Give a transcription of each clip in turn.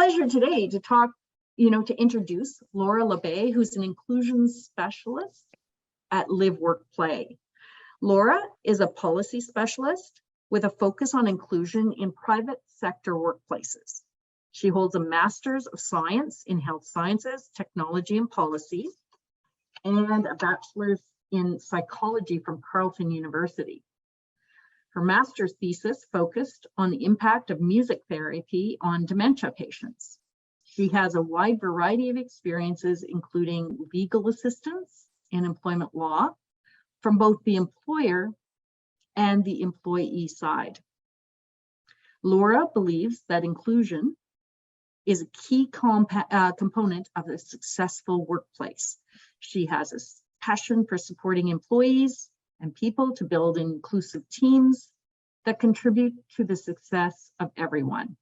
pleasure today to talk, to introduce Laura LeBay, who's an inclusion specialist at Live, Work, Play. Laura is a policy specialist with a focus on inclusion in private sector workplaces. She holds a Master's of Science in Health Sciences, Technology, and Policy, and a Bachelor's in Psychology from Carleton University. Her master's thesis focused on the impact of music therapy on dementia patients. She has a wide variety of experiences, including legal assistance and employment law from both the employer and the employee side. Laura believes that inclusion is a key component of a successful workplace. She has a passion for supporting employees and people to build inclusive teams that contribute to the success of everyone.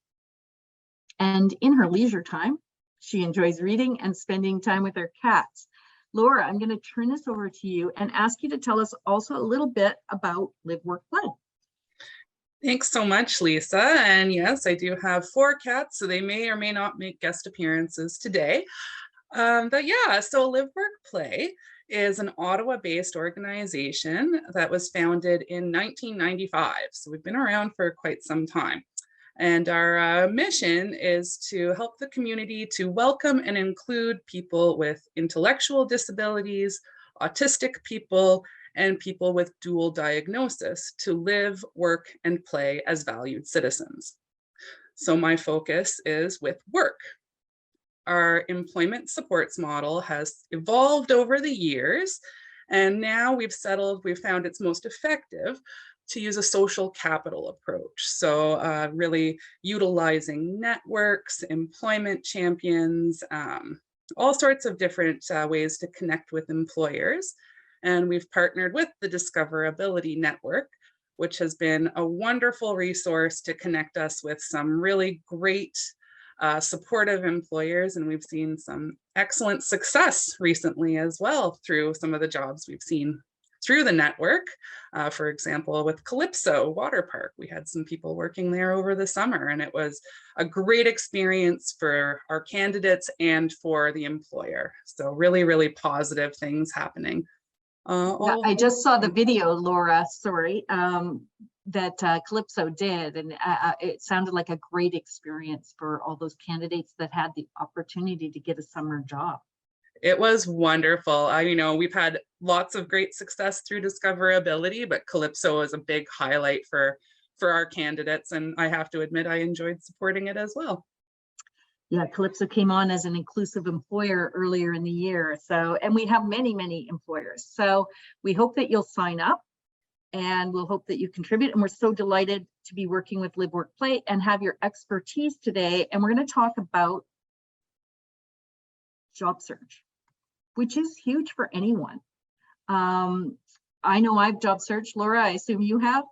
And in her leisure time, she enjoys reading and spending time with her cats. Laura, I'm going to turn this over to you and ask you to tell us also a little bit about Live, Work, Play. Thanks so much, Lisa. And yes, I do have 4 cats, so they may or may not make guest appearances today. But yeah, so Live, Work, Play is an Ottawa-based organization that was founded in 1995. So we've been around for quite some time. And our mission is to help the community to welcome and include people with intellectual disabilities, autistic people, and people with dual diagnosis to live, work, and play as valued citizens. So my focus is with work. Our employment supports model has evolved over the years, and now we've found it's most effective to use a social capital approach. So really utilizing networks, employment champions, all sorts of different ways to connect with employers. And we've partnered with the Discoverability Network, which has been a wonderful resource to connect us with some really great supportive employers. And we've seen some excellent success recently as well through some of the jobs we've seen through the network. For example, with Calypso Water Park, we had some people working there over the summer, and it was a great experience for our candidates and for the employer. So really, really positive things happening. Yeah, I just saw the video, Laura, that Calypso did, and it sounded like a great experience for all those candidates that had the opportunity to get a summer job. It was wonderful. We've had lots of great success through Discoverability, but Calypso was a big highlight for our candidates, and I have to admit I enjoyed supporting it as well. Yeah, Calypso came on as an inclusive employer earlier in the year. And we have many, many employers. So we hope that you'll sign up, and we'll hope that you contribute. And we're so delighted to be working with Live, Work, Play and have your expertise today. And we're going to talk about job search, which is huge for anyone. I know I've job searched. Laura, I assume you have?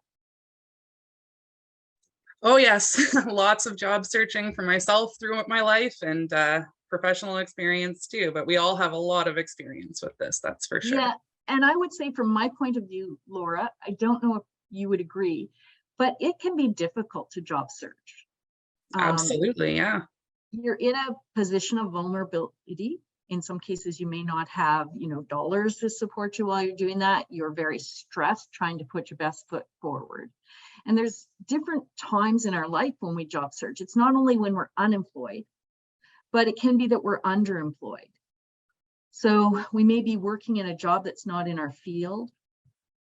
Oh yes, lots of job searching for myself throughout my life, and professional experience too, but we all have a lot of experience with this, that's for sure. Yeah, and I would say from my point of view, Laura, I don't know if you would agree, but it can be difficult to job search. Absolutely, yeah. You're in a position of vulnerability. In some cases, you may not have, dollars to support you while you're doing that. You're very stressed trying to put your best foot forward. And there's different times in our life when we job search. It's not only when we're unemployed, but it can be that we're underemployed. So we may be working in a job that's not in our field,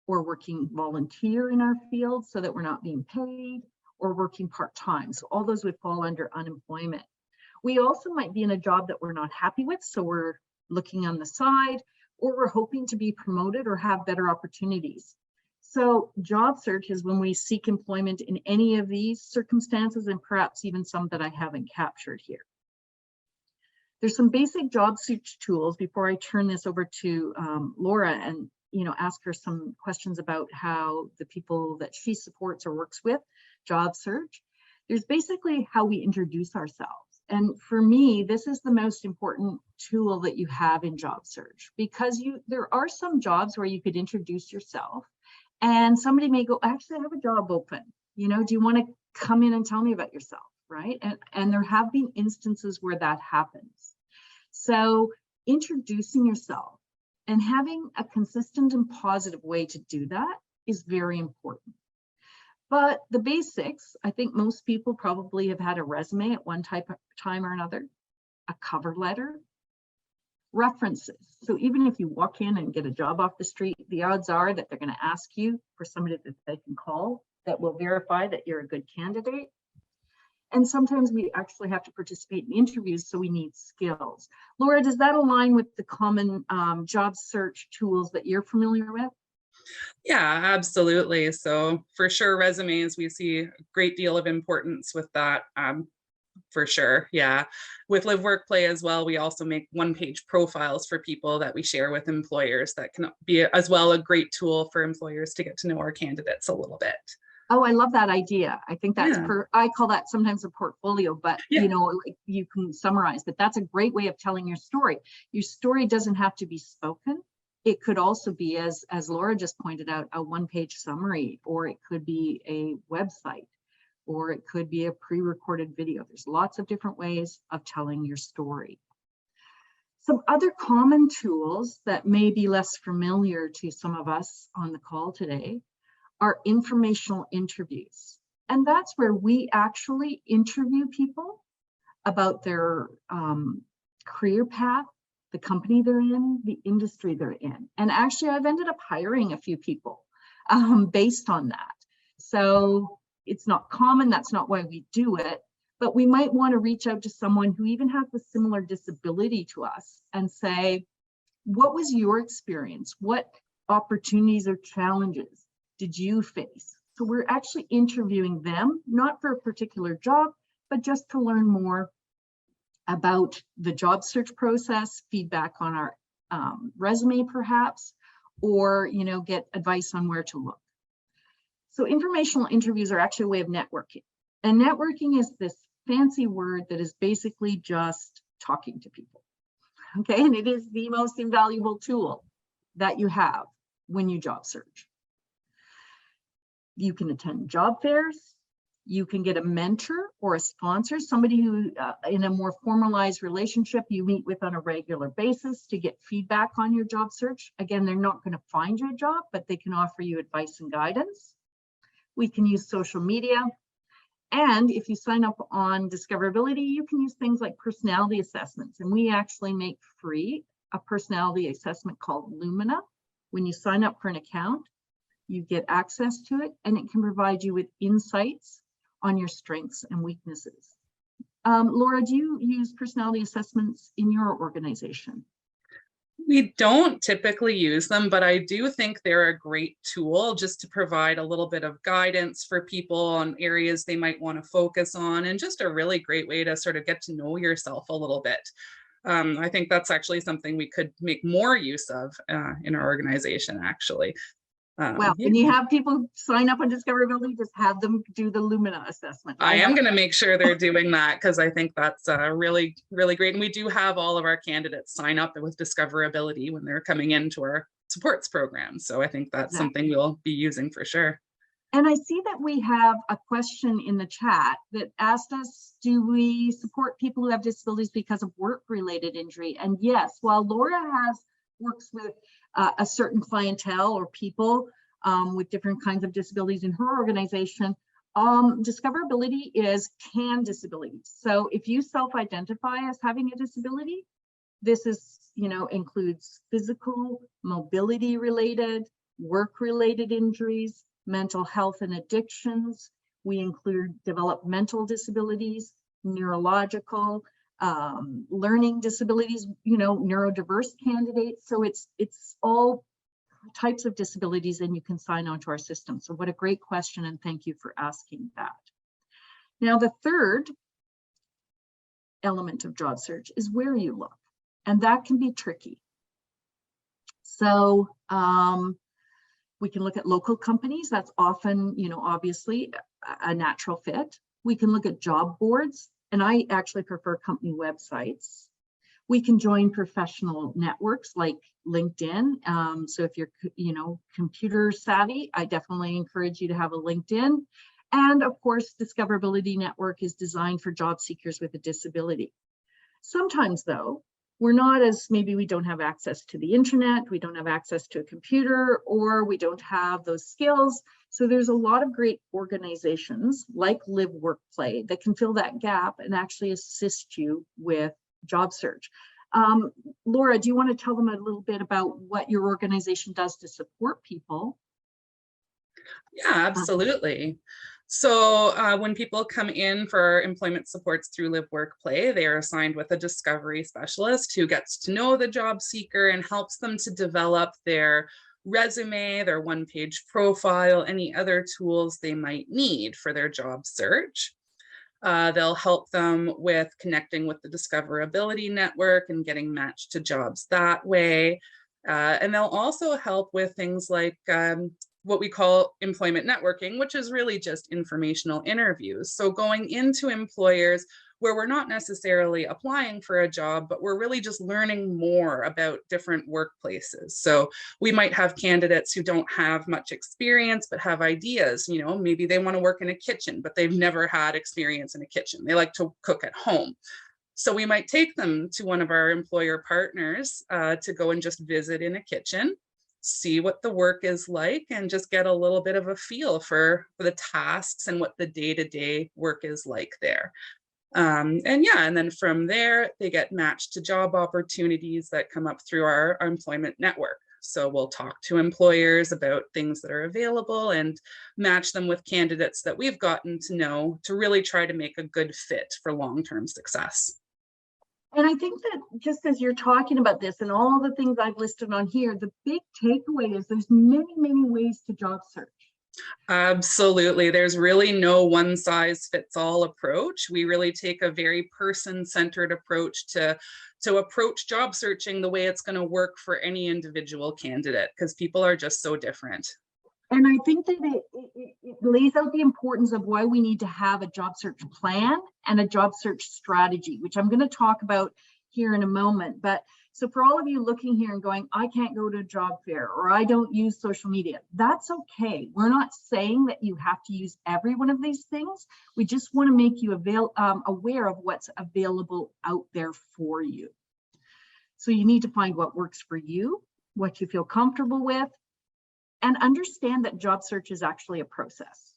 or working volunteer in our field so that we're not being paid, or working part-time. So all those would fall under unemployment. We also might be in a job that we're not happy with, so we're looking on the side, or we're hoping to be promoted or have better opportunities. So job search is when we seek employment in any of these circumstances, and perhaps even some that I haven't captured here. There's some basic job search tools before I turn this over to Laura and ask her some questions about how the people that she supports or works with job search. There's basically how we introduce ourselves. And for me, this is the most important tool that you have in job search, because there are some jobs where you could introduce yourself and somebody may go, actually, I have a job open. Do you want to come in and tell me about yourself, right? And there have been instances where that happens. So introducing yourself and having a consistent and positive way to do that is very important. But the basics, I think most people probably have had a resume at one time or another, a cover letter, references. So even if you walk in and get a job off the street, the odds are that they're going to ask you for somebody that they can call that will verify that you're a good candidate. And sometimes we actually have to participate in interviews, so we need skills. Laura, does that align with the common job search tools that you're familiar with? Yeah, absolutely. So for sure, resumes, we see a great deal of importance with that. For sure. Yeah. With Live Work Play as well, we also make one-page profiles for people that we share with employers that can be as well a great tool for employers to get to know our candidates a little bit. Oh, I love that idea. I think that's Yeah. I call that sometimes a portfolio, but Yeah. you know, like you can summarize, but that's a great way of telling your story. Your story doesn't have to be spoken. It could also be, as Laura just pointed out, a one-page summary, or it could be a website, or it could be a pre-recorded video. There's lots of different ways of telling your story. Some other common tools that may be less familiar to some of us on the call today are informational interviews. And that's where we actually interview people about their career path, the company they're in, the industry they're in. And actually, I've ended up hiring a few people based on that. So it's not common, that's not why we do it, but we might want to reach out to someone who even has a similar disability to us and say, what was your experience? What opportunities or challenges did you face? So we're actually interviewing them, not for a particular job, but just to learn more about the job search process, feedback on our resume perhaps, or get advice on where to look. So informational interviews are actually a way of networking. And networking is this fancy word that is basically just talking to people. Okay, and it is the most invaluable tool that you have when you job search. You can attend job fairs. You can get a mentor or a sponsor, somebody who in a more formalized relationship you meet with on a regular basis to get feedback on your job search. Again, they're not going to find you a job, but they can offer you advice and guidance. We can use social media. And if you sign up on Discoverability, you can use things like personality assessments. And we actually make free a personality assessment called Lumina. When you sign up for an account, you get access to it, and it can provide you with insights on your strengths and weaknesses. Laura, do you use personality assessments in your organization? We don't typically use them, but I do think they're a great tool just to provide a little bit of guidance for people on areas they might want to focus on, and just a really great way to sort of get to know yourself a little bit. I think that's actually something we could make more use of in our organization, actually. Well, when you have people sign up on Discoverability, just have them do the Lumina assessment. I am going to make sure they're doing that, because I think that's really, really great. And we do have all of our candidates sign up with Discoverability when they're coming into our supports program. So I think that's something we'll be using for sure. And I see that we have a question in the chat that asked us, do we support people who have disabilities because of work-related injury? And yes, while Laura works with a certain clientele or people with different kinds of disabilities in her organization, Discoverability is CAN disabilities. So if you self-identify as having a disability, this is, includes physical, mobility-related, work-related injuries, mental health and addictions. We include developmental disabilities, neurological, learning disabilities, neurodiverse candidates. So it's all types of disabilities, and you can sign on to our system. So what a great question, and thank you for asking that. Now, the third element of job search is where you look, and that can be tricky. So we can look at local companies. That's often, obviously a natural fit. We can look at job boards, and I actually prefer company websites. We can join professional networks like LinkedIn. So if you're, computer savvy, I definitely encourage you to have a LinkedIn. And of course, Discoverability Network is designed for job seekers with a disability. Sometimes though, we're not as, maybe we don't have access to the internet, we don't have access to a computer, or we don't have those skills. So there's a lot of great organizations like Live, Work, Play that can fill that gap and actually assist you with job search. Laura, do you want to tell them a little bit about what your organization does to support people? Yeah, absolutely. So when people come in for employment supports through Live, Work, Play, they are assigned with a discovery specialist who gets to know the job seeker and helps them to develop their resume, their one-page profile, any other tools they might need for their job search. They'll help them with connecting with the Discoverability Network and getting matched to jobs that way. And they'll also help with things like what we call employment networking, which is really just informational interviews. So going into employers where we're not necessarily applying for a job, but we're really just learning more about different workplaces. So we might have candidates who don't have much experience, but have ideas. You know, maybe they want to work in a kitchen, but they've never had experience in a kitchen. They like to cook at home. So we might take them to one of our employer partners to go and just visit in a kitchen, see what the work is like, and just get a little bit of a feel for the tasks and what the day-to-day work is like there. And then from there, they get matched to job opportunities that come up through our employment network. So we'll talk to employers about things that are available and match them with candidates that we've gotten to know to really try to make a good fit for long-term success. And I think that just as you're talking about this and all the things I've listed on here, the big takeaway is there's many, many ways to job search. Absolutely. There's really no one size fits all approach. We really take a very person-centered approach to approach job searching the way it's going to work for any individual candidate, because people are just so different. And I think that it lays out the importance of why we need to have a job search plan and a job search strategy, which I'm going to talk about here in a moment. But so for all of you looking here and going, I can't go to a job fair, or I don't use social media, that's okay. We're not saying that you have to use every one of these things. We just want to make you aware of what's available out there for you. So you need to find what works for you, what you feel comfortable with, and understand that job search is actually a process.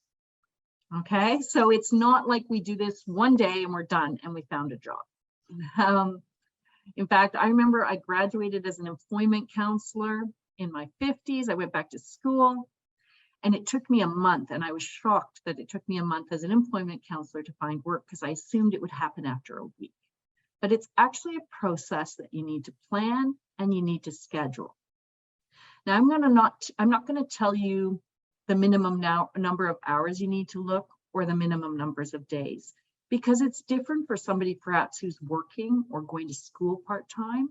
Okay, so it's not like we do this one day and we're done and we found a job. In fact, I remember I graduated as an employment counselor in my 50s. I went back to school and it took me a month, and I was shocked that it took me a month as an employment counselor to find work because I assumed it would happen after a week. But it's actually a process that you need to plan and you need to schedule. Now, I'm not going to tell you the minimum number of hours you need to look or the minimum numbers of days, because it's different for somebody perhaps who's working or going to school part-time,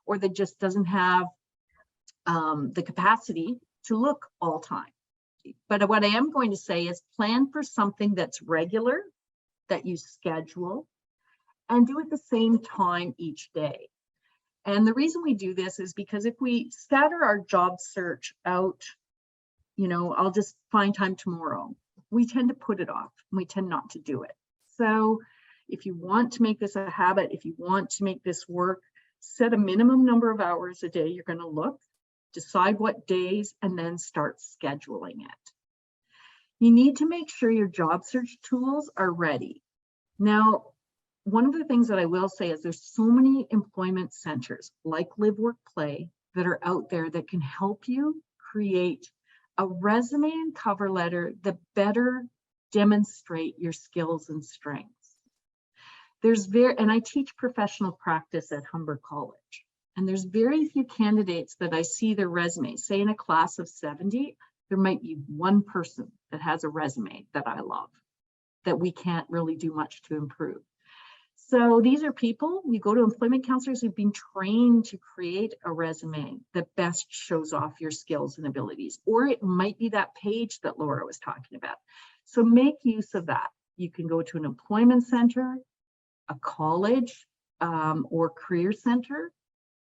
or that just doesn't have the capacity to look all time. But what I am going to say is plan for something that's regular, that you schedule, and do it the same time each day. And the reason we do this is because if we scatter our job search out, you know, I'll just find time tomorrow, we tend to put it off and we tend not to do it. So if you want to make this a habit, if you want to make this work, set a minimum number of hours a day you're going to look, decide what days, and then start scheduling it. You need to make sure your job search tools are ready. Now, one of the things that I will say is there's so many employment centers like Live, Work, Play that are out there that can help you create a resume and cover letter that better demonstrate your skills and strengths. And I teach professional practice at Humber College, and there's very few candidates that I see their resume, say in a class of 70, there might be one person that has a resume that I love, that we can't really do much to improve. So these are people, you go to employment counselors who've been trained to create a resume that best shows off your skills and abilities, or it might be that page that Laura was talking about. So make use of that. You can go to an employment center, a college, or career center,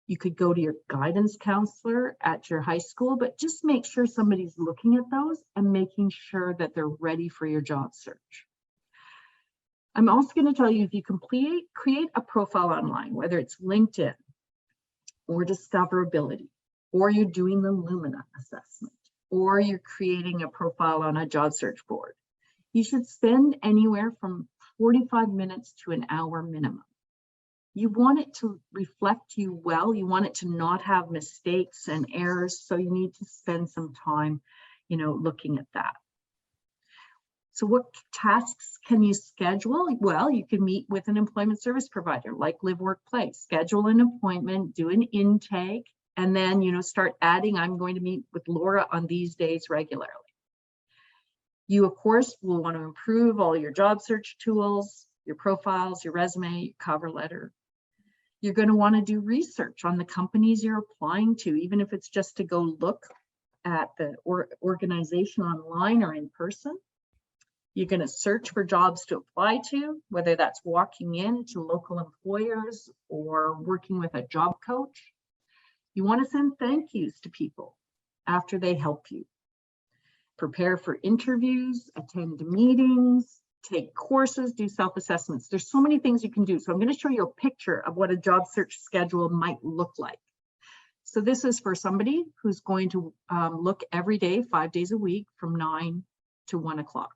You could go to your guidance counselor at your high school, but just make sure somebody's looking at those and making sure that they're ready for your job search. I'm also going to tell you, if you create a profile online, whether it's LinkedIn or Discoverability, or you're doing the Lumina assessment, or you're creating a profile on a job search board, you should spend anywhere from 45 minutes to an hour minimum. You want it to reflect you well. You want it to not have mistakes and errors. So you need to spend some time, looking at that. So what tasks can you schedule? Well, you can meet with an employment service provider like Live Work Play, schedule an appointment, do an intake, and then, start adding, I'm going to meet with Laura on these days regularly. You, of course, will want to improve all your job search tools, your profiles, your resume, your cover letter. You're going to want to do research on the companies you're applying to, even if it's just to go look at the organization online or in person. You're going to search for jobs to apply to, whether that's walking in to local employers or working with a job coach. You want to send thank yous to people after they help you. Prepare for interviews, attend meetings, take courses, do self-assessments. There's so many things you can do. So I'm going to show you a picture of what a job search schedule might look like. So this is for somebody who's going to look every day, 5 days a week from 9 to 1 o'clock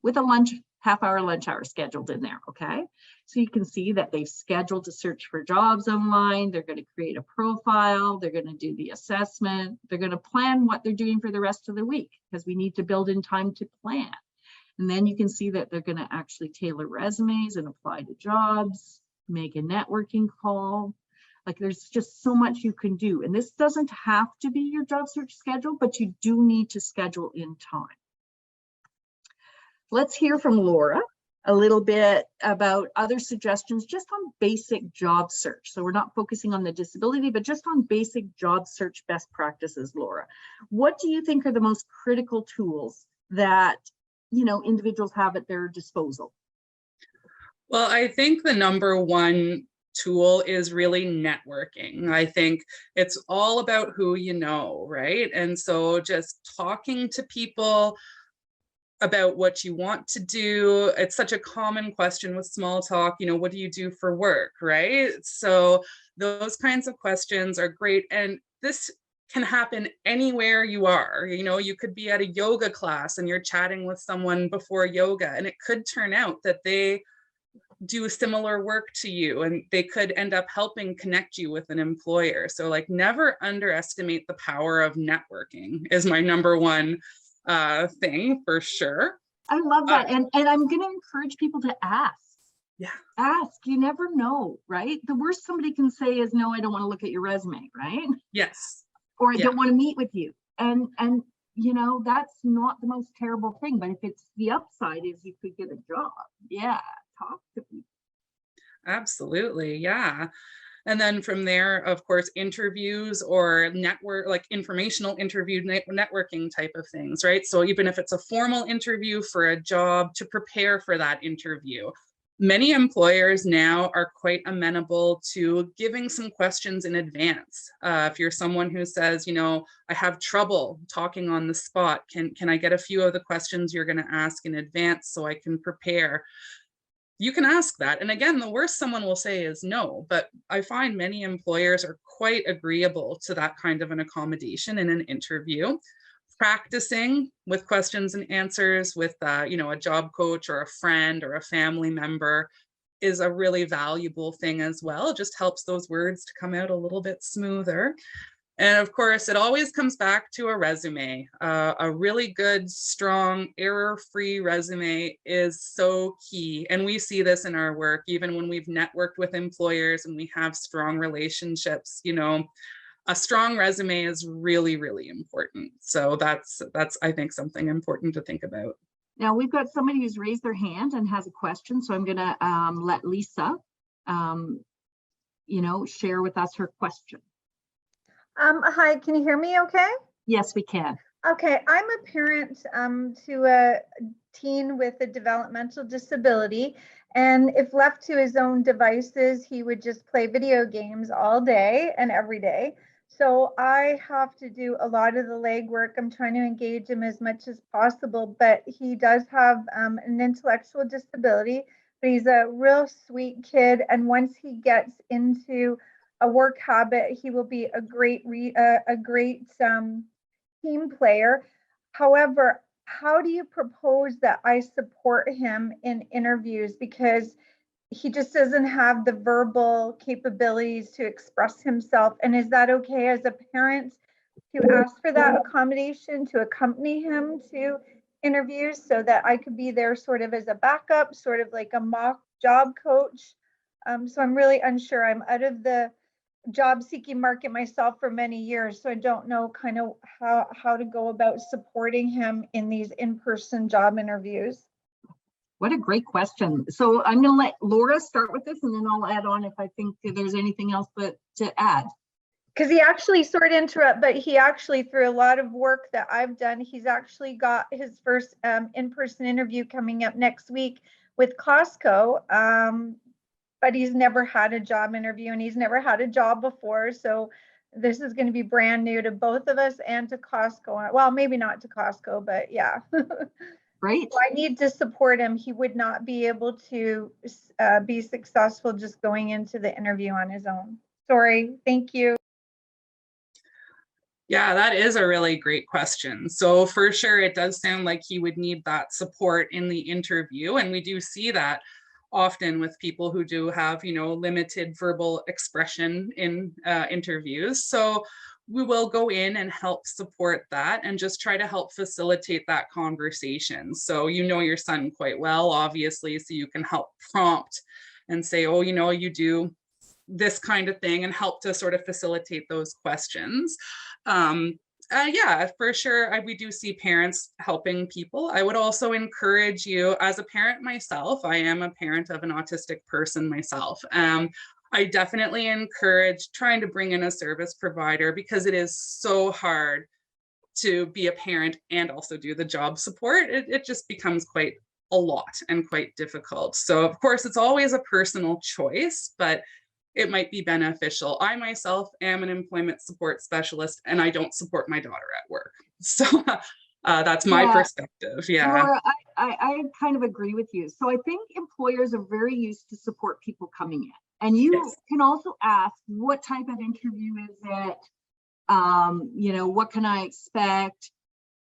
with a half-hour lunch hour scheduled in there, okay? So you can see that they've scheduled to search for jobs online. They're going to create a profile. They're going to do the assessment. They're going to plan what they're doing for the rest of the week, because we need to build in time to plan. And then you can see that they're going to actually tailor resumes and apply to jobs, make a networking call. Like, there's just so much you can do. And this doesn't have to be your job search schedule, but you do need to schedule in time. Let's hear from Laura a little bit about other suggestions just on basic job search. So we're not focusing on the disability, but just on basic job search best practices, Laura. What do you think are the most critical tools that individuals have at their disposal? Well, I think the number one tool is really networking. I think it's all about who you know, right? And so just talking to people about what you want to do. It's such a common question with small talk, what do you do for work, right? So those kinds of questions are great. And this can happen anywhere you are. You could be at a yoga class and you're chatting with someone before yoga, and it could turn out that they do similar work to you and they could end up helping connect you with an employer. So never underestimate the power of networking is my number one thing for sure. I love that. And I'm going to encourage people to ask. Yeah. Ask. You never know, right? The worst somebody can say is, no, I don't want to look at your resume, right? Yes. Or I don't want to meet with you. And that's not the most terrible thing. But if it's the upside is you could get a job. Yeah. Talk to people. Absolutely. Yeah. And then from there, of course, interviews or informational interview networking type of things, right? So even if it's a formal interview for a job, to prepare for that interview. Many employers now are quite amenable to giving some questions in advance. If you're someone who says, I have trouble talking on the spot, can I get a few of the questions you're going to ask in advance so I can prepare? You can ask that. And again, the worst someone will say is no, but I find many employers are quite agreeable to that kind of an accommodation in an interview. Practicing with questions and answers with, a job coach or a friend or a family member is a really valuable thing as well. It just helps those words to come out a little bit smoother. And of course, it always comes back to a resume. A really good, strong, error-free resume is so key. And we see this in our work, even when we've networked with employers and we have strong relationships, a strong resume is really, really important. So that's I think, something important to think about. Now we've got somebody who's raised their hand and has a question. So I'm going to let Lisa, share with us her question. Hi, can you hear me okay? Yes, we can. Okay, I'm a parent to a teen with a developmental disability, and if left to his own devices, he would just play video games all day and every day. So I have to do a lot of the legwork. I'm trying to engage him as much as possible, but he does have an intellectual disability, but he's a real sweet kid. And once he gets into a work habit, he will be a great team player. However, how do you propose that I support him in interviews? Because he just doesn't have the verbal capabilities to express himself. And is that okay as a parent to ask for that accommodation to accompany him to interviews so that I could be there sort of as a backup, sort of like a mock job coach? So I'm really unsure. I'm out of the job seeking market myself for many years, so I don't know kind of how to go about supporting him in these in-person job interviews. What a great question. So I'm going to let Laura start with this, and then I'll add on if I think there's anything else but to add. Because he actually, sorry to interrupt, but he actually, through a lot of work that I've done, he's actually got his first in-person interview coming up next week with Costco. But he's never had a job interview and he's never had a job before. So this is going to be brand new to both of us and to Costco. Well, maybe not to Costco, but yeah. Right. So I need to support him. He would not be able to be successful just going into the interview on his own. Sorry. Thank you. Yeah, that is a really great question. So for sure, it does sound like he would need that support in the interview. And we do see that often with people who do have, limited verbal expression in interviews. So we will go in and help support that and just try to help facilitate that conversation. So you know your son quite well, obviously, so you can help prompt and say, oh, you do this kind of thing, and help to sort of facilitate those questions. Yeah, for sure. We do see parents helping people. I would also encourage you, as a parent myself, I am a parent of an autistic person myself. I definitely encourage trying to bring in a service provider, because it is so hard to be a parent and also do the job support. It just becomes quite a lot and quite difficult. So of course, it's always a personal choice, but it might be beneficial. I myself am an employment support specialist, and I don't support my daughter at work. So that's my perspective. Yeah. Laura, I kind of agree with you. So I think employers are very used to support people coming in. And you can also ask, what type of interview is it? What can I expect?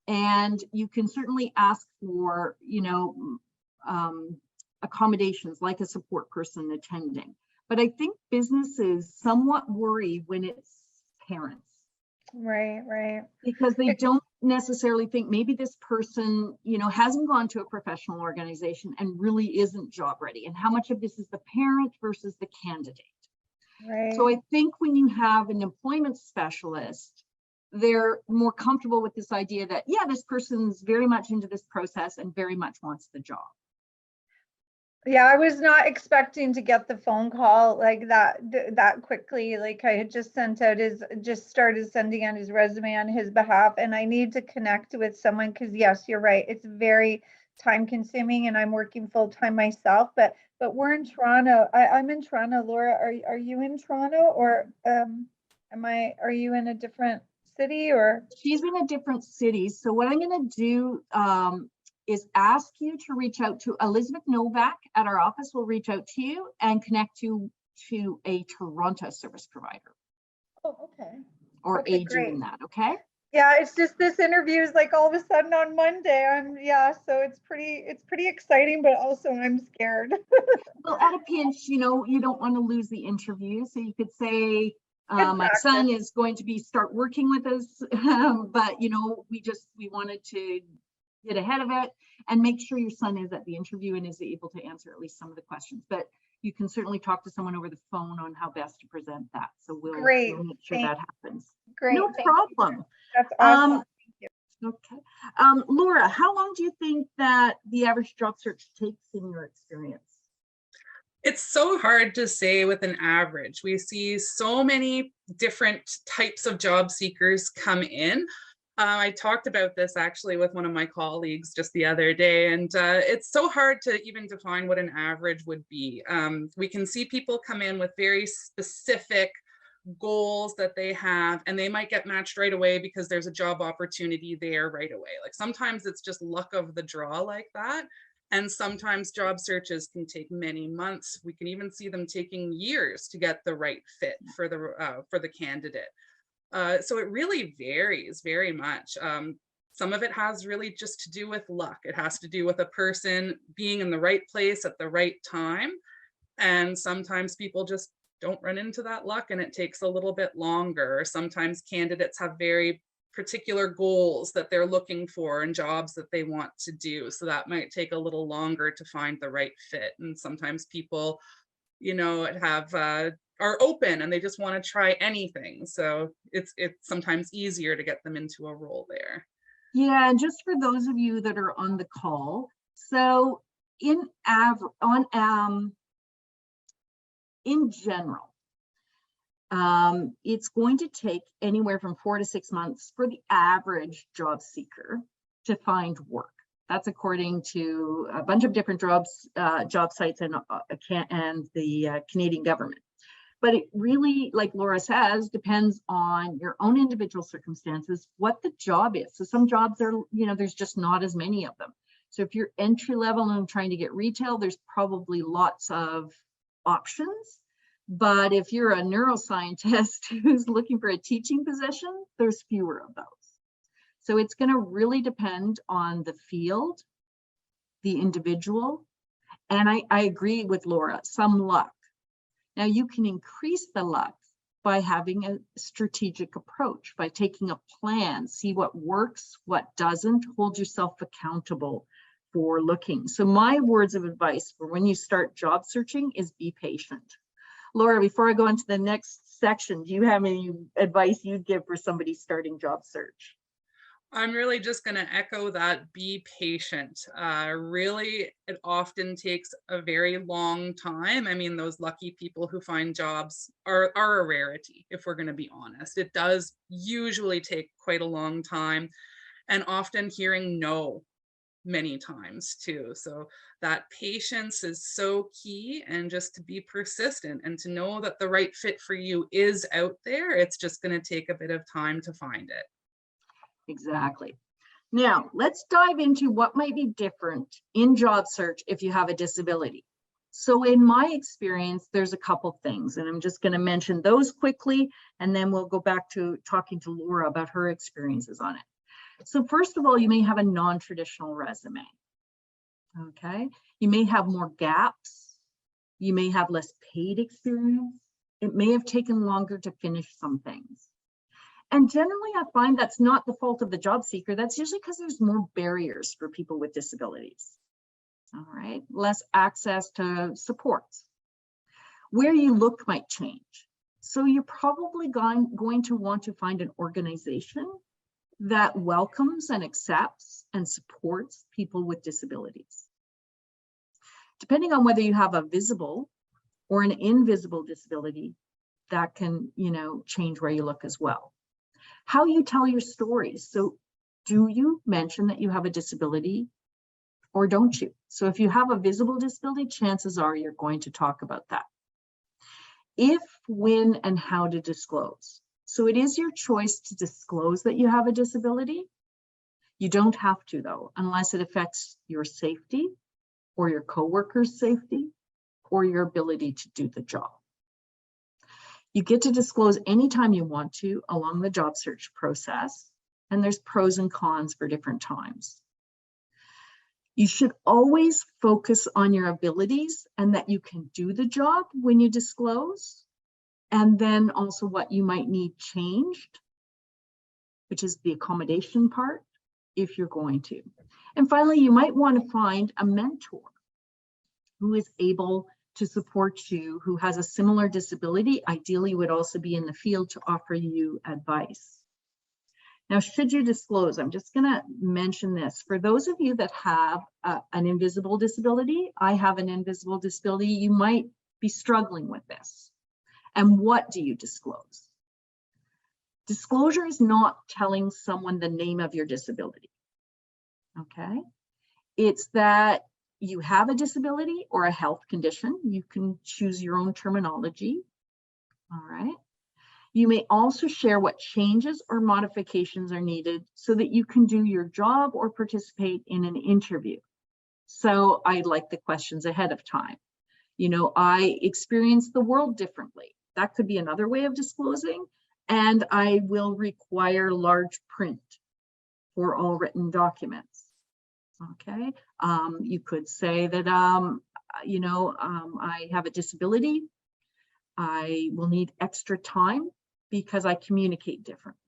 And you can certainly ask for, accommodations like a support person attending. But I think businesses somewhat worry when it's parents. Right. Because they don't necessarily think maybe this person, hasn't gone to a professional organization and really isn't job ready. And how much of this is the parent versus the candidate? Right. So I think when you have an employment specialist, they're more comfortable with this idea that, this person's very much into this process and very much wants the job. Yeah, I was not expecting to get the phone call like that quickly. Like I had just started sending out his resume on his behalf, and I need to connect with someone because yes, you're right. It's very time consuming, and I'm working full time myself. But we're in Toronto. I'm in Toronto. Laura, are you in Toronto, or are you in a different city? Or she's in a different city. So what I'm going to do is ask you to reach out to Elizabeth Novak at our office. Will reach out to you and connect you to a Toronto service provider. Oh, okay. Or aid you in that, okay? Yeah, it's just this interview is like all of a sudden on Monday. So it's pretty exciting, but also I'm scared. Well, at a pinch, you don't want to lose the interview. So you could say, my son is going to start working with us, but we wanted to get ahead of it and make sure your son is at the interview and is able to answer at least some of the questions. But you can certainly talk to someone over the phone on how best to present that. So we'll make sure that happens. Great. No problem. That's awesome. Thank you. Okay. Laura, how long do you think that the average job search takes in your experience? It's so hard to say with an average. We see so many different types of job seekers come in. I talked about this actually with one of my colleagues just the other day, and it's so hard to even define what an average would be. We can see people come in with very specific goals that they have, and they might get matched right away because there's a job opportunity there right away. Like sometimes it's just luck of the draw like that. And sometimes job searches can take many months. We can even see them taking years to get the right fit for the candidate. So it really varies very much. Some of it has really just to do with luck. It has to do with a person being in the right place at the right time. And sometimes people just don't run into that luck and it takes a little bit longer. Sometimes candidates have very particular goals that they're looking for and jobs that they want to do. So that might take a little longer to find the right fit. And sometimes people, you know, are open and they just want to try anything. So it's sometimes easier to get them into a role there. Yeah, and just for those of you that are on the call, so in general, it's going to take anywhere from 4 to 6 months for the average job seeker to find work. That's according to a bunch of different job sites and the Canadian government. But it really, like Laura says, depends on your own individual circumstances, what the job is. So some jobs are, you know, there's just not as many of them. So if you're entry level and trying to get retail, there's probably lots of options. But if you're a neuroscientist who's looking for a teaching position, there's fewer of those. So it's going to really depend on the field, the individual, and I agree with Laura, some luck. Now you can increase the luck by having a strategic approach, by taking a plan, see what works, what doesn't, hold yourself accountable for looking. So my words of advice for when you start job searching is be patient. Laura, before I go into the next section, do you have any advice you'd give for somebody starting job search? I'm really just going to echo that, be patient. Really, it often takes a very long time. I mean, those lucky people who find jobs are a rarity, if we're going to be honest. It does usually take quite a long time, and often hearing no many times too. So that patience is so key, and just to be persistent and to know that the right fit for you is out there. It's just going to take a bit of time to find it. Exactly. Now, let's dive into what might be different in job search if you have a disability. So in my experience, there's a couple things, and I'm just going to mention those quickly, and then we'll go back to talking to Laura about her experiences on it. So first of all, you may have a non-traditional resume. Okay. You may have more gaps. You may have less paid experience. It may have taken longer to finish some things. And generally, I find that's not the fault of the job seeker. That's usually because there's more barriers for people with disabilities. All right, less access to supports. Where you look might change. So you're probably going to want to find an organization that welcomes and accepts and supports people with disabilities. Depending on whether you have a visible or an invisible disability, that can, you know, change where you look as well. How you tell your stories. So do you mention that you have a disability or don't you? So if you have a visible disability, chances are you're going to talk about that. If, when, and how to disclose. So it is your choice to disclose that you have a disability. You don't have to though, unless it affects your safety or your coworkers' safety or your ability to do the job. You get to disclose anytime you want to along the job search process, and there's pros and cons for different times. You should always focus on your abilities and that you can do the job when you disclose, and then also what you might need changed, which is the accommodation part, if you're going to. And finally, you might want to find a mentor who is able to support you, who has a similar disability, ideally would also be in the field to offer you advice. Now, should you disclose, I'm just going to mention this. For those of you that have an invisible disability, I have an invisible disability, you might be struggling with this. And what do you disclose? Disclosure is not telling someone the name of your disability, okay? It's that you have a disability or a health condition. You can choose your own terminology, all right? You may also share what changes or modifications are needed so that you can do your job or participate in an interview. So I like the questions ahead of time. You know, I experience the world differently. That could be another way of disclosing. And I will require large print for all written documents. Okay. You could say that, I have a disability. I will need extra time because I communicate differently.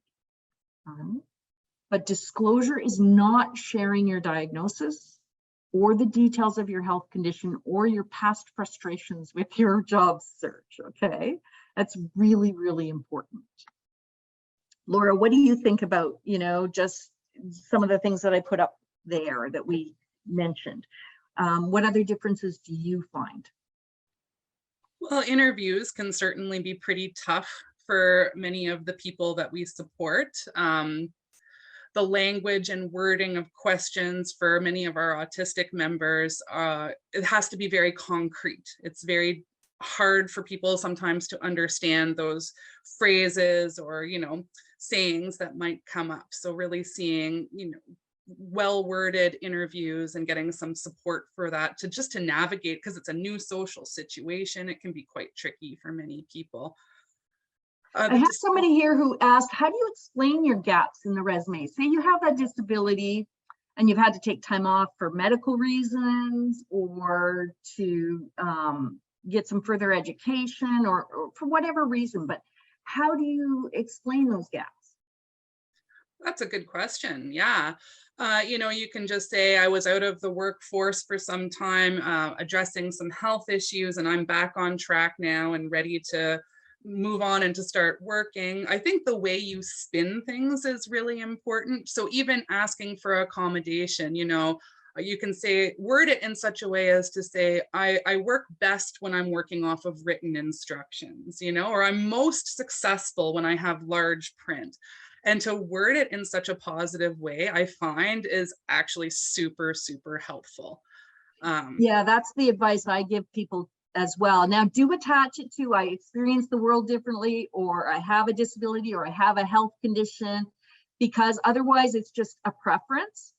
But disclosure is not sharing your diagnosis or the details of your health condition or your past frustrations with your job search, okay? That's really, really important. Laura, what do you think about, just some of the things that I put up there that we mentioned? What other differences do you find? Well, interviews can certainly be pretty tough for many of the people that we support. The language and wording of questions for many of our autistic members, it has to be very concrete. It's very hard for people sometimes to understand those phrases or, sayings that might come up. So really seeing, well-worded interviews and getting some support for that to navigate, because it's a new social situation. It can be quite tricky for many people. I have somebody here who asked, how do you explain your gaps in the resume? Say you have that disability and you've had to take time off for medical reasons or to get some further education or for whatever reason, but how do you explain those gaps? That's a good question. Yeah. You can just say I was out of the workforce for some time, addressing some health issues, and I'm back on track now and ready to move on and to start working. I think the way you spin things is really important. So even asking for accommodation, you can say, word it in such a way as to say, I work best when I'm working off of written instructions, or I'm most successful when I have large print. And to word it in such a positive way, I find is actually super, super helpful. Yeah, that's the advice I give people as well. Now, do attach it to I experience the world differently, or I have a disability, or I have a health condition, because otherwise it's just a preference.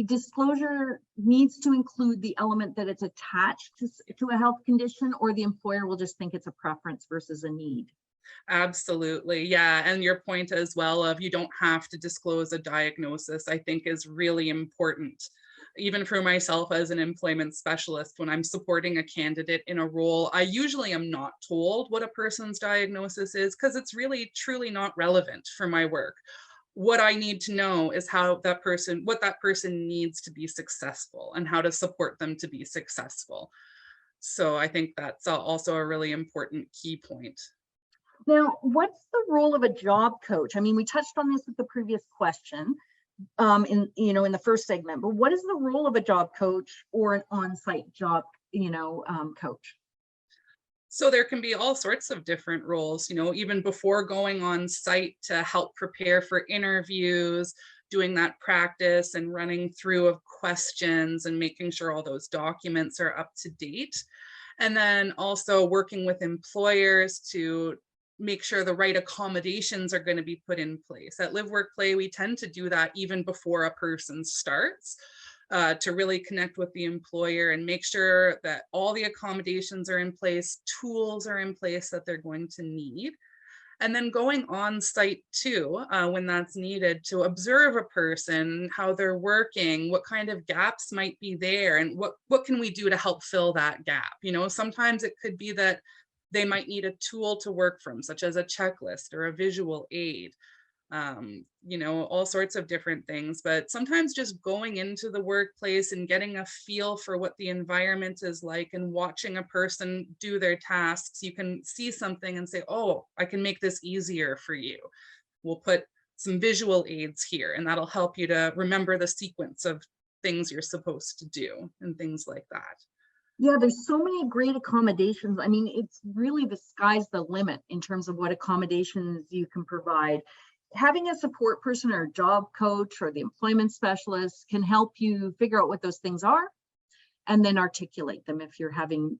Disclosure needs to include the element that it's attached to a health condition, or the employer will just think it's a preference versus a need. Absolutely. Yeah. And your point as well of you don't have to disclose a diagnosis, I think is really important. Even for myself as an employment specialist, when I'm supporting a candidate in a role, I usually am not told what a person's diagnosis is because it's really truly not relevant for my work. What I need to know is what that person needs to be successful and how to support them to be successful. So I think that's also a really important key point. Now, what's the role of a job coach? I mean, we touched on this with the previous question in the first segment, but what is the role of a job coach or an on-site job, coach? So there can be all sorts of different roles, even before going on site to help prepare for interviews, doing that practice and running through of questions and making sure all those documents are up to date. And then also working with employers to make sure the right accommodations are going to be put in place. At Live, Work, Play, we tend to do that even before a person starts, to really connect with the employer and make sure that all the accommodations are in place, tools are in place that they're going to need. And then going on site too, when that's needed, to observe a person, how they're working, what kind of gaps might be there, and what can we do to help fill that gap. Sometimes it could be that they might need a tool to work from, such as a checklist or a visual aid, all sorts of different things. But sometimes just going into the workplace and getting a feel for what the environment is like and watching a person do their tasks, you can see something and say, oh, I can make this easier for you. We'll put some visual aids here, and that'll help you to remember the sequence of things you're supposed to do and things like that. Yeah, there's so many great accommodations. I mean, it's really the sky's the limit in terms of what accommodations you can provide. Having a support person or a job coach or the employment specialist can help you figure out what those things are and then articulate them if you're having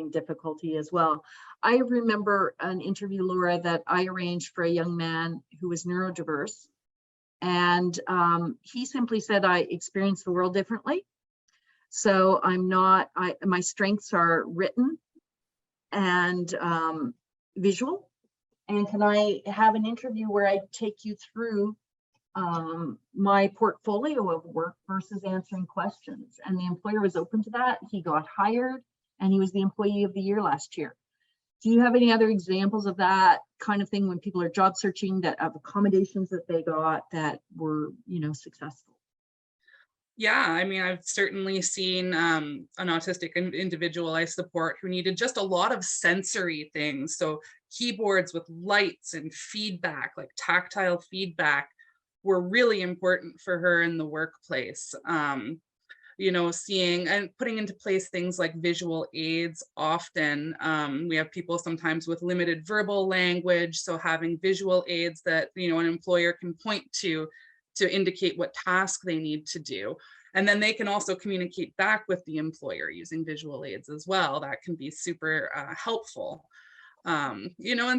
difficulty as well. I remember an interview, Laura, that I arranged for a young man who was neurodiverse. And he simply said, I experience the world differently. So my strengths are written and visual. And can I have an interview where I take you through my portfolio of work versus answering questions? And the employer was open to that. He got hired and he was the employee of the year last year. Do you have any other examples of that kind of thing when people are job searching, that of accommodations that they got that were, successful? Yeah, I mean, I've certainly seen an autistic individual I support who needed just a lot of sensory things. So keyboards with lights and feedback, like tactile feedback, were really important for her in the workplace. Seeing and putting into place things like visual aids often. We have people sometimes with limited verbal language, so having visual aids that, an employer can point to indicate what task they need to do. And then they can also communicate back with the employer using visual aids as well. That can be super helpful. And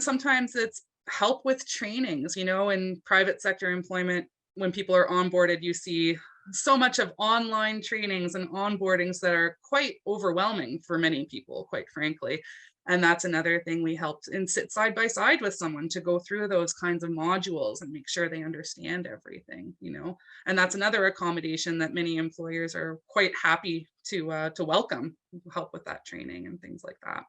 sometimes it's help with trainings, in private sector employment. When people are onboarded, you see so much of online trainings and onboardings that are quite overwhelming for many people, quite frankly. And that's another thing we helped and sit side by side with someone to go through those kinds of modules and make sure they understand everything, and that's another accommodation that many employers are quite happy to welcome, help with that training and things like that.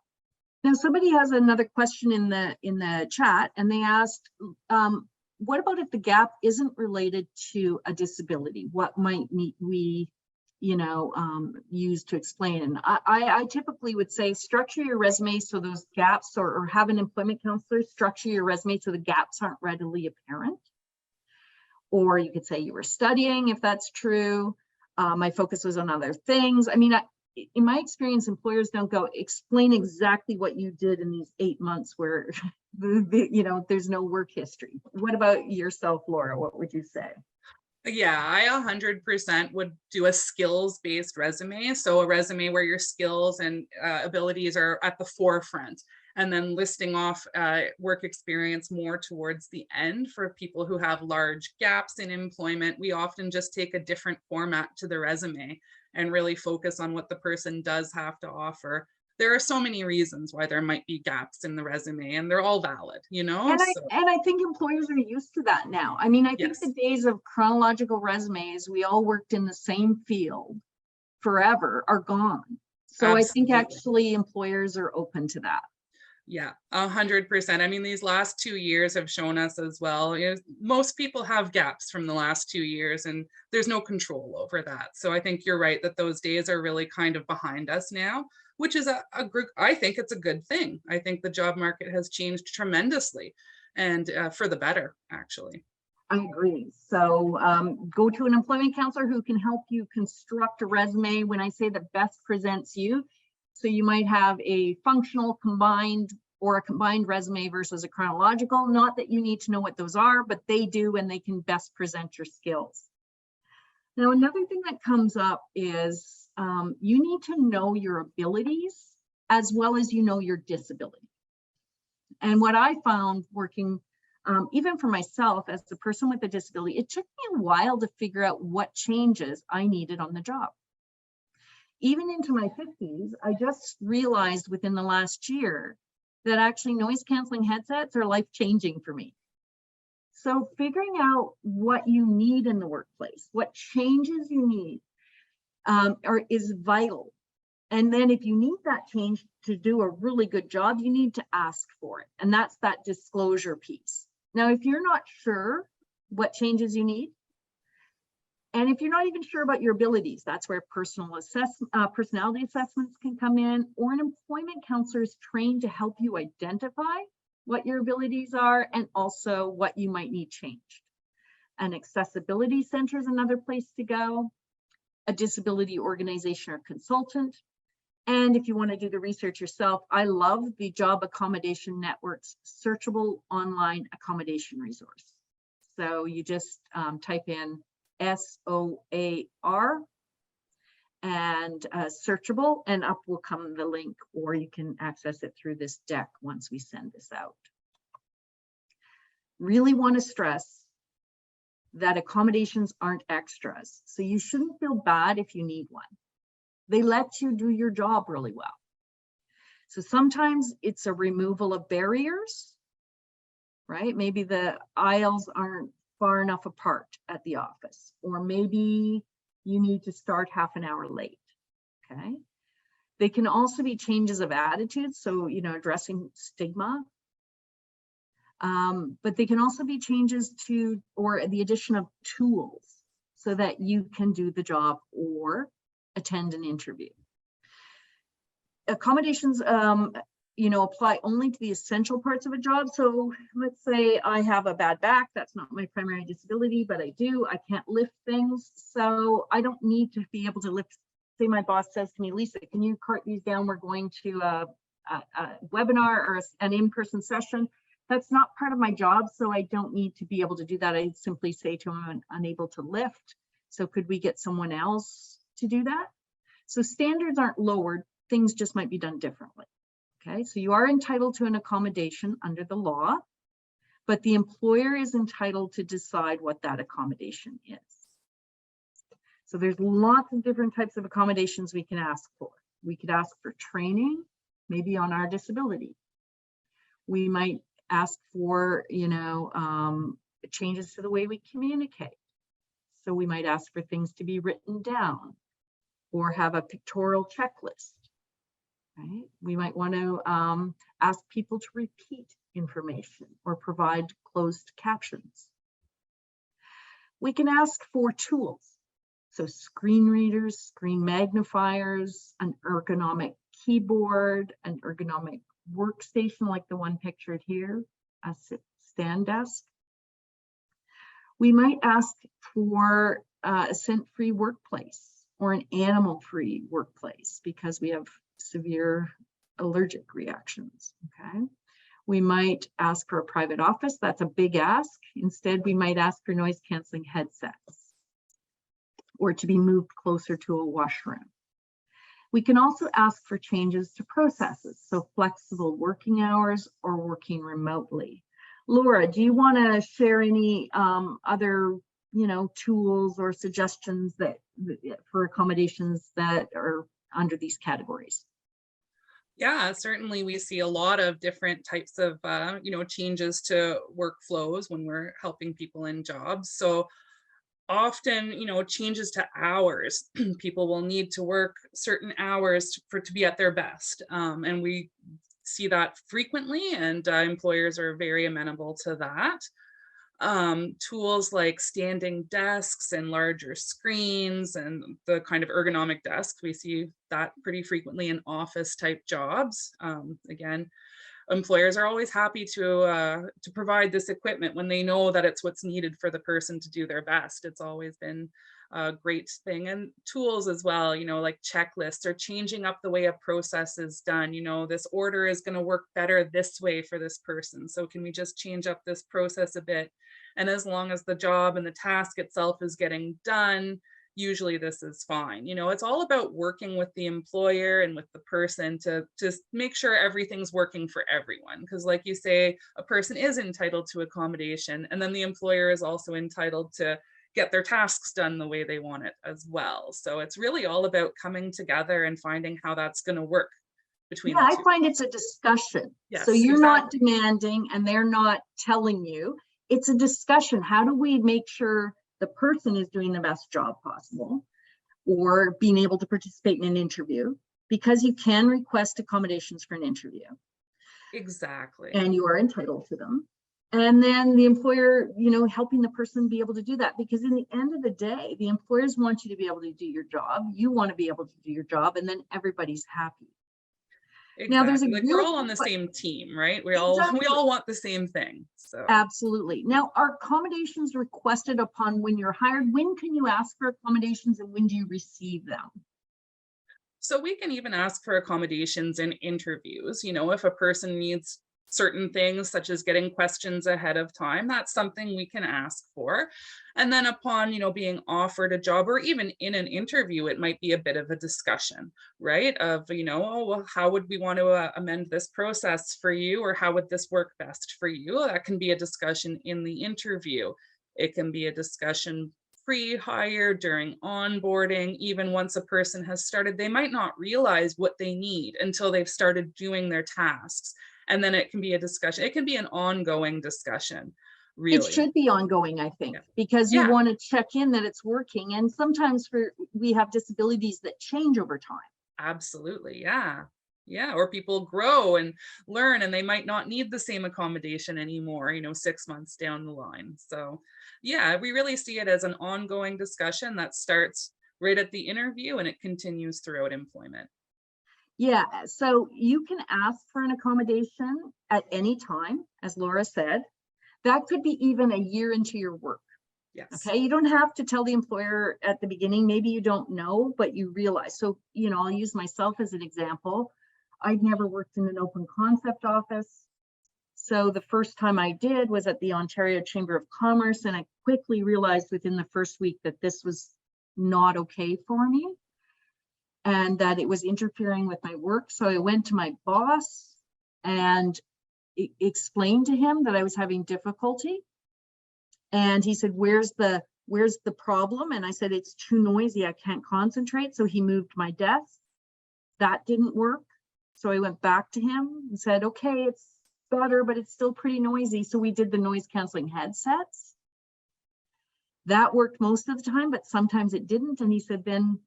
Now, somebody has another question in the chat, and they asked, what about if the gap isn't related to a disability? What might we use to explain? And I typically would say structure your resume so those gaps, or have an employment counselor structure your resume so the gaps aren't readily apparent. Or you could say you were studying, if that's true. My focus was on other things. I mean, in my experience, employers don't go explain exactly what you did in these 8 months where there's no work history. What about yourself, Laura? What would you say? Yeah, I 100% would do a skills-based resume. So a resume where your skills and abilities are at the forefront, and then listing off work experience more towards the end. For people who have large gaps in employment, we often just take a different format to the resume and really focus on what the person does have to offer. There are so many reasons why there might be gaps in the resume, and they're all valid, And I think employers are used to that now. I mean, I think Yes. the days of chronological resumes, we all worked in the same field forever, are gone. So I think Absolutely. actually employers are open to that. Yeah, 100%. I mean, these last 2 years have shown us as well, most people have gaps from the last 2 years, and there's no control over that. So I think you're right that those days are really kind of behind us now, which is I think it's a good thing. I think the job market has changed tremendously, and for the better, actually. I agree. So go to an employment counselor who can help you construct a resume. When I say that best presents you, so you might have a functional combined or a combined resume versus a chronological. Not that you need to know what those are, but they do, and they can best present your skills. Now, another thing that comes up is you need to know your abilities as well as your disability. And what I found working, even for myself as a person with a disability, it took me a while to figure out what changes I needed on the job. Even into my 50s, I just realized within the last year that actually noise canceling headsets are life-changing for me. So figuring out what you need in the workplace, what changes you need, is vital. And then if you need that change to do a really good job, you need to ask for it. And that's that disclosure piece. Now, if you're not sure what changes you need, and if you're not even sure about your abilities, that's where personality assessments can come in, or an employment counselor is trained to help you identify what your abilities are and also what you might need changed. An accessibility center is another place to go, a disability organization or consultant, And if you want to do the research yourself, I love the Job Accommodation Network's searchable online accommodation resource. So you just type in SOAR and searchable, and up will come the link, or you can access it through this deck once we send this out. Really want to stress that accommodations aren't extras. So you shouldn't feel bad if you need one. They let you do your job really well. So sometimes it's a removal of barriers, right? Maybe the aisles aren't far enough apart at the office, or maybe you need to start half an hour late, okay? They can also be changes of attitude, so, you know, addressing stigma. But they can also be changes to, or the addition of tools so that you can do the job or attend an interview. Accommodations, you know, apply only to the essential parts of a job. So let's say I have a bad back, that's not my primary disability, but I can't lift things. So I don't need to be able to lift. Say my boss says to me, Lisa, can you cart these down? We're going to a webinar or an in-person session. That's not part of my job, so I don't need to be able to do that. I simply say to them, I'm unable to lift. So could we get someone else to do that? So standards aren't lowered, things just might be done differently. Okay, so you are entitled to an accommodation under the law, but the employer is entitled to decide what that accommodation is. So there's lots of different types of accommodations we can ask for. We could ask for training, maybe on our disability. We might ask for, you know, changes to the way we communicate. So we might ask for things to be written down or have a pictorial checklist, right? We might want to ask people to repeat information or provide closed captions. We can ask for tools. So screen readers, screen magnifiers, an ergonomic keyboard, an ergonomic workstation like the one pictured here, a stand desk. We might ask for a scent-free workplace or an animal-free workplace because we have severe allergic reactions, okay? We might ask for a private office. That's a big ask. Instead, we might ask for noise-canceling headsets or to be moved closer to a washroom. We can also ask for changes to processes, so flexible working hours or working remotely. Laura, do you want to share any other, you know, tools or suggestions that for accommodations that are under these categories? Yeah, certainly we see a lot of different types of, you know, changes to workflows when we're helping people in jobs. So often, you know, changes to hours. People will need to work certain hours to be at their best. And we see that frequently, and employers are very amenable to that. Tools like standing desks and larger screens and the kind of ergonomic desks, we see that pretty frequently in office type jobs. Again, employers are always happy to provide this equipment when they know that it's what's needed for the person to do their best. It's always been a great thing. And tools as well, you know, like checklists or changing up the way a process is done. You know, this order is going to work better this way for this person. So can we just change up this process a bit? And as long as the job and the task itself is getting done, usually this is fine. You know, it's all about working with the employer and with the person to just make sure everything's working for everyone. Because like you say, a person is entitled to accommodation, and then the employer is also entitled to get their tasks done the way they want it as well. So it's really all about coming together and finding how that's going to work between the two. I find it's a discussion. Yes, so you're exactly. not demanding and they're not telling you. It's a discussion. How do we make sure the person is doing the best job possible or being able to participate in an interview? Because you can request accommodations for an interview. Exactly. And you are entitled to them. And then the employer, you know, helping the person be able to do that, because in the end of the day, the employers want you to be able to do your job. You want to be able to do your job, and then everybody's happy. Exactly. Now there's a like we're all on the same team, right? We Exactly. all want the same thing. So absolutely. Now, are accommodations requested upon when you're hired? When can you ask for accommodations and when do you receive them? So we can even ask for accommodations in interviews. You know, if a person needs certain things such as getting questions ahead of time, that's something we can ask for. And then upon, you know, being offered a job, or even in an interview, it might be a bit of a discussion, right? Of, you know, oh, well, how would we want to amend this process for you? Or how would this work best for you? That can be a discussion in the interview. It can be a discussion pre-hire, during onboarding. Even once a person has started, they might not realize what they need until they've started doing their tasks. And then it can be a discussion. It can be an ongoing discussion, really. It should be ongoing, I think, Yeah. because you Yeah. want to check in that it's working. And sometimes we have disabilities that change over time. Absolutely. Yeah. Yeah. Or people grow and learn, and they might not need the same accommodation anymore, you know, 6 months down the line. So yeah, we really see it as an ongoing discussion that starts right at the interview and it continues throughout employment. Yeah, so you can ask for an accommodation at any time, as Laura said. That could be even a year into your work. Yes. Okay, you don't have to tell the employer at the beginning. Maybe you don't know, but you realize. So, you know, I'll use myself as an example. I'd never worked in an open concept office. So the first time I did was at the Ontario Chamber of Commerce, and I quickly realized within the first week that this was not okay for me and that it was interfering with my work. So I went to my boss and explained to him that I was having difficulty. And he said, where's the problem? And I said, it's too noisy, I can't concentrate. So he moved my desk. That didn't work. So I went back to him and said, okay, it's better, but it's still pretty noisy. So we did the noise canceling headsets. That worked most of the time, but sometimes it didn't. And he said, then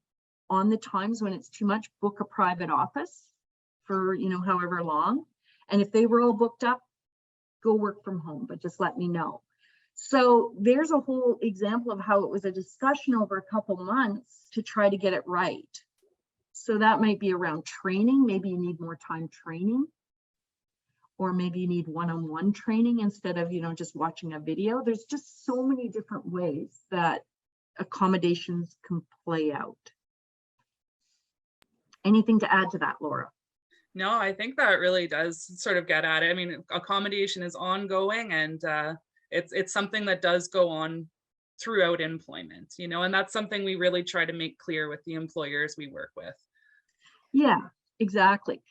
on the times when it's too much, book a private office for, you know, however long. And if they were all booked up, go work from home, but just let me know. So there's a whole example of how it was a discussion over a couple months to try to get it right. So that might be around training. Maybe you need more time training, or maybe you need one-on-one training instead of, you know, just watching a video. There's just so many different ways that accommodations can play out. Anything to add to that, Laura? No, I think that really does sort of get at it. I mean, accommodation is ongoing, and it's something that does go on throughout employment, you know, and that's something we really try to make clear with the employers we work with. Yeah, exactly.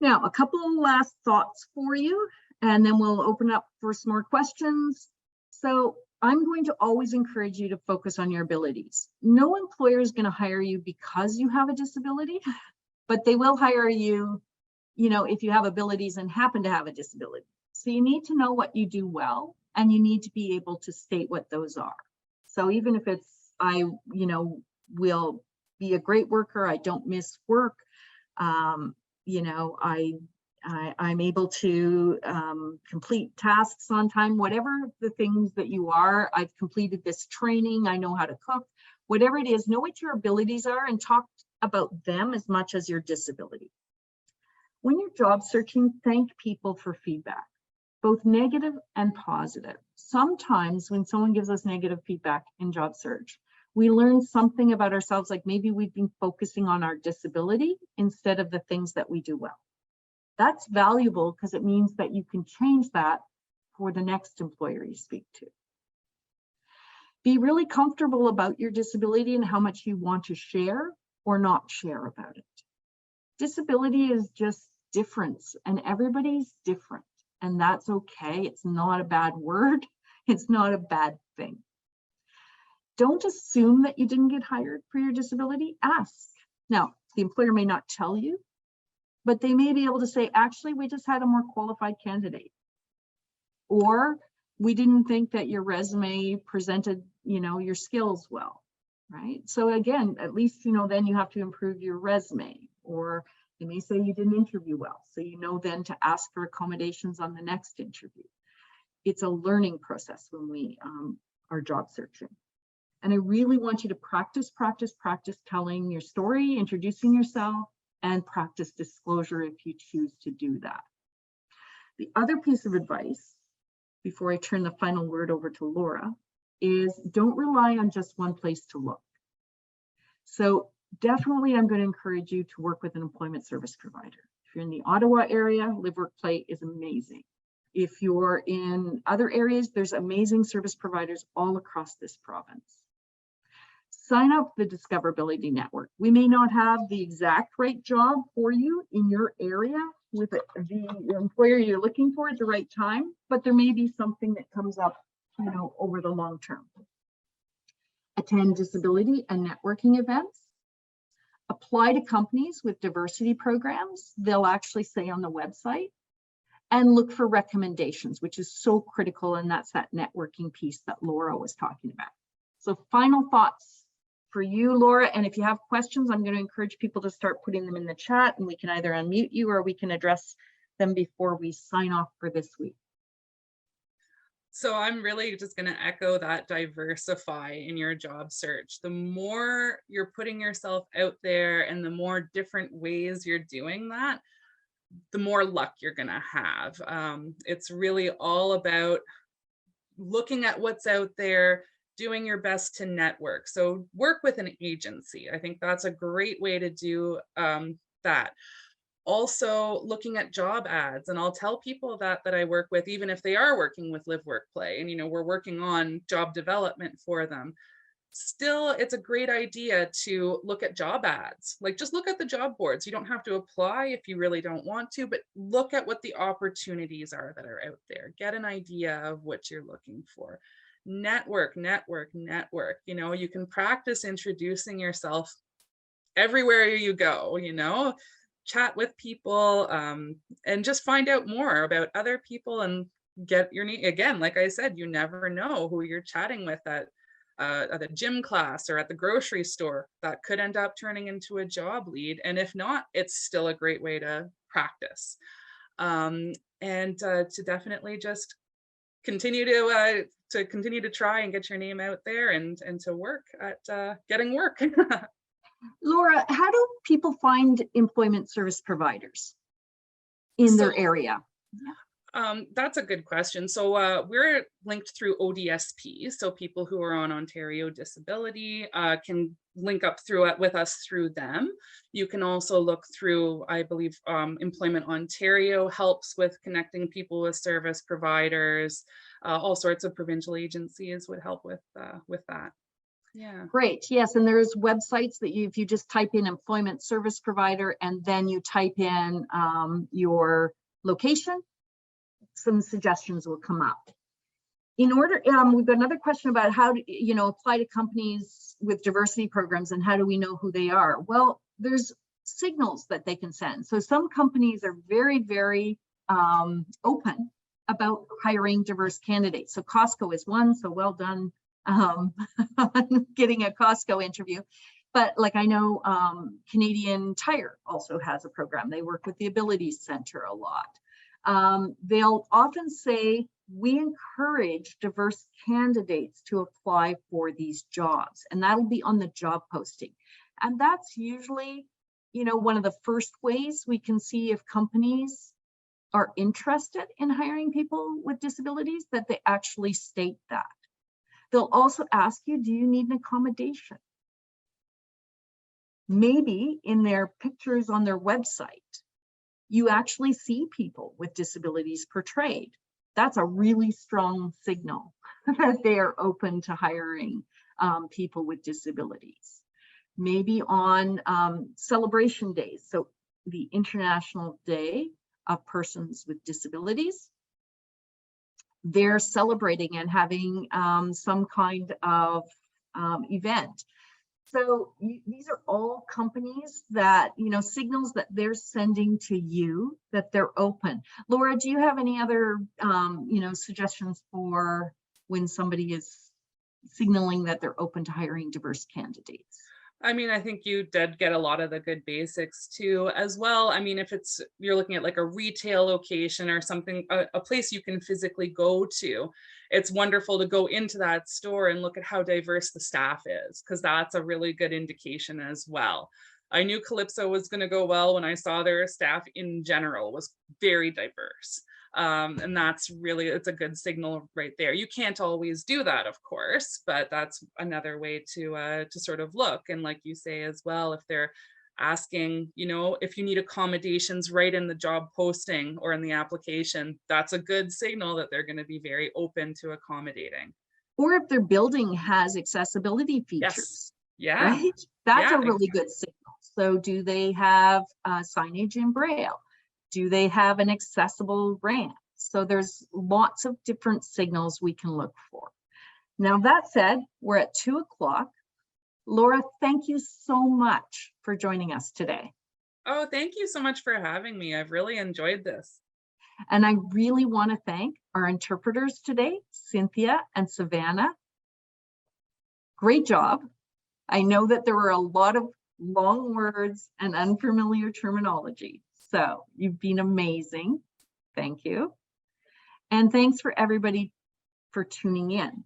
Now, a couple of last thoughts for you, and then we'll open up for some more questions. So I'm going to always encourage you to focus on your abilities. No employer is going to hire you because you have a disability, but they will hire you, you know, if you have abilities and happen to have a disability. So you need to know what you do well, and you need to be able to state what those are. So even if it's, I, you know, will be a great worker, I don't miss work, you know, I'm able to complete tasks on time, whatever the things that you are. I've completed this training, I know how to cook, whatever it is, know what your abilities are and talk about them as much as your disability. When you're job searching, thank people for feedback, both negative and positive. Sometimes when someone gives us negative feedback in job search, we learn something about ourselves, like maybe we've been focusing on our disability instead of the things that we do well. That's valuable because it means that you can change that for the next employer you speak to. Be really comfortable about your disability and how much you want to share or not share about it. Disability is just difference, and everybody's different, and that's okay. It's not a bad word. It's not a bad thing. Don't assume that you didn't get hired for your disability. Ask. Now, the employer may not tell you, but they may be able to say, actually, we just had a more qualified candidate. Or we didn't think that your resume presented, you know, your skills well, right? So again, at least, you know, then you have to improve your resume. Or they may say you didn't interview well. So you know then to ask for accommodations on the next interview. It's a learning process when we are job searching. And I really want you to practice telling your story, introducing yourself, and practice disclosure if you choose to do that. The other piece of advice, before I turn the final word over to Laura, is don't rely on just one place to look. So definitely I'm going to encourage you to work with an employment service provider. If you're in the Ottawa area, Live Work Play is amazing. If you're in other areas, there's amazing service providers all across this province. Sign up for the Discoverability Network. We may not have the exact right job for you in your area with the employer you're looking for at the right time, but there may be something that comes up, you know, over the long term. Attend disability and networking events. Apply to companies with diversity programs. They'll actually say on the website. And look for recommendations, which is so critical, and that's that networking piece that Laura was talking about. So final thoughts for you, Laura, and if you have questions, I'm going to encourage people to start putting them in the chat, and we can either unmute you or we can address them before we sign off for this week. So I'm really just going to echo that diversify in your job search. The more you're putting yourself out there and the more different ways you're doing that, the more luck you're going to have. It's really all about looking at what's out there, doing your best to network. So work with an agency. I think that's a great way to do that. Also looking at job ads, and I'll tell people that I work with, even if they are working with Live Work Play, and you know, we're working on job development for them. Still, it's a great idea to look at job ads. Like, just look at the job boards. You don't have to apply if you really don't want to, but look at what the opportunities are that are out there. Get an idea of what you're looking for. Network, network, network. You know, you can practice introducing yourself everywhere you go, you know, chat with people, and just find out more about other people and get your name. Again, like I said, you never know who you're chatting with at the gym class or at the grocery store. That could end up turning into a job lead. And if not, it's still a great way to practice. And to definitely just continue to try and get your name out there and to work at getting work. Laura, how do people find employment service providers in their area? That's a good question. So we're linked through ODSP. So people who are on Ontario Disability can link up through it with us through them. You can also look through, I believe, Employment Ontario helps with connecting people with service providers. All sorts of provincial agencies would help with that. Yeah. Great. Yes, and there's websites that if you just type in employment service provider and then you type in your location, some suggestions will come up. In order, we've got another question about how to, you know, apply to companies with diversity programs and how do we know who they are? Well, there's signals that they can send. So some companies are very, very open about hiring diverse candidates. So Costco is one, so well done getting a Costco interview. But like I know Canadian Tire also has a program. They work with the Abilities Center a lot. They'll often say, we encourage diverse candidates to apply for these jobs, and that'll be on the job posting. And that's usually, you know, one of the first ways we can see if companies are interested in hiring people with disabilities, that they actually state that. They'll also ask you, do you need an accommodation? Maybe in their pictures on their website, you actually see people with disabilities portrayed. That's a really strong signal that they are open to hiring people with disabilities. Maybe on celebration days, so the International Day of Persons with Disabilities, they're celebrating and having some kind of event. So these are all companies that, you know, signals that they're sending to you that they're open. Laura, do you have any other, you know, suggestions for when somebody is signaling that they're open to hiring diverse candidates? I mean, I think you did get a lot of the good basics too, as well. I mean, if you're looking at like a retail location or something, a place you can physically go to, it's wonderful to go into that store and look at how diverse the staff is, because that's a really good indication as well. I knew Calypso was going to go well when I saw their staff in general was very diverse. And that's really, it's a good signal right there. You can't always do that, of course, but that's another way to sort of look. And like you say as well, if they're asking, you know, if you need accommodations right in the job posting or in the application, that's a good signal that they're going to be very open to accommodating. Or if their building has accessibility features, Yeah. right? That's Yeah, a really good signal. So do they have signage in Braille? Do they have an accessible ramp? So there's lots of different signals we can look for. Now that said, we're at 2 o'clock. Laura, thank you so much for joining us today. Oh, thank you so much for having me. I've really enjoyed this. And I really want to thank our interpreters today, Cynthia and Savannah. Great job. I know that there were a lot of long words and unfamiliar terminology. So you've been amazing. Thank you. And thanks for everybody for tuning in.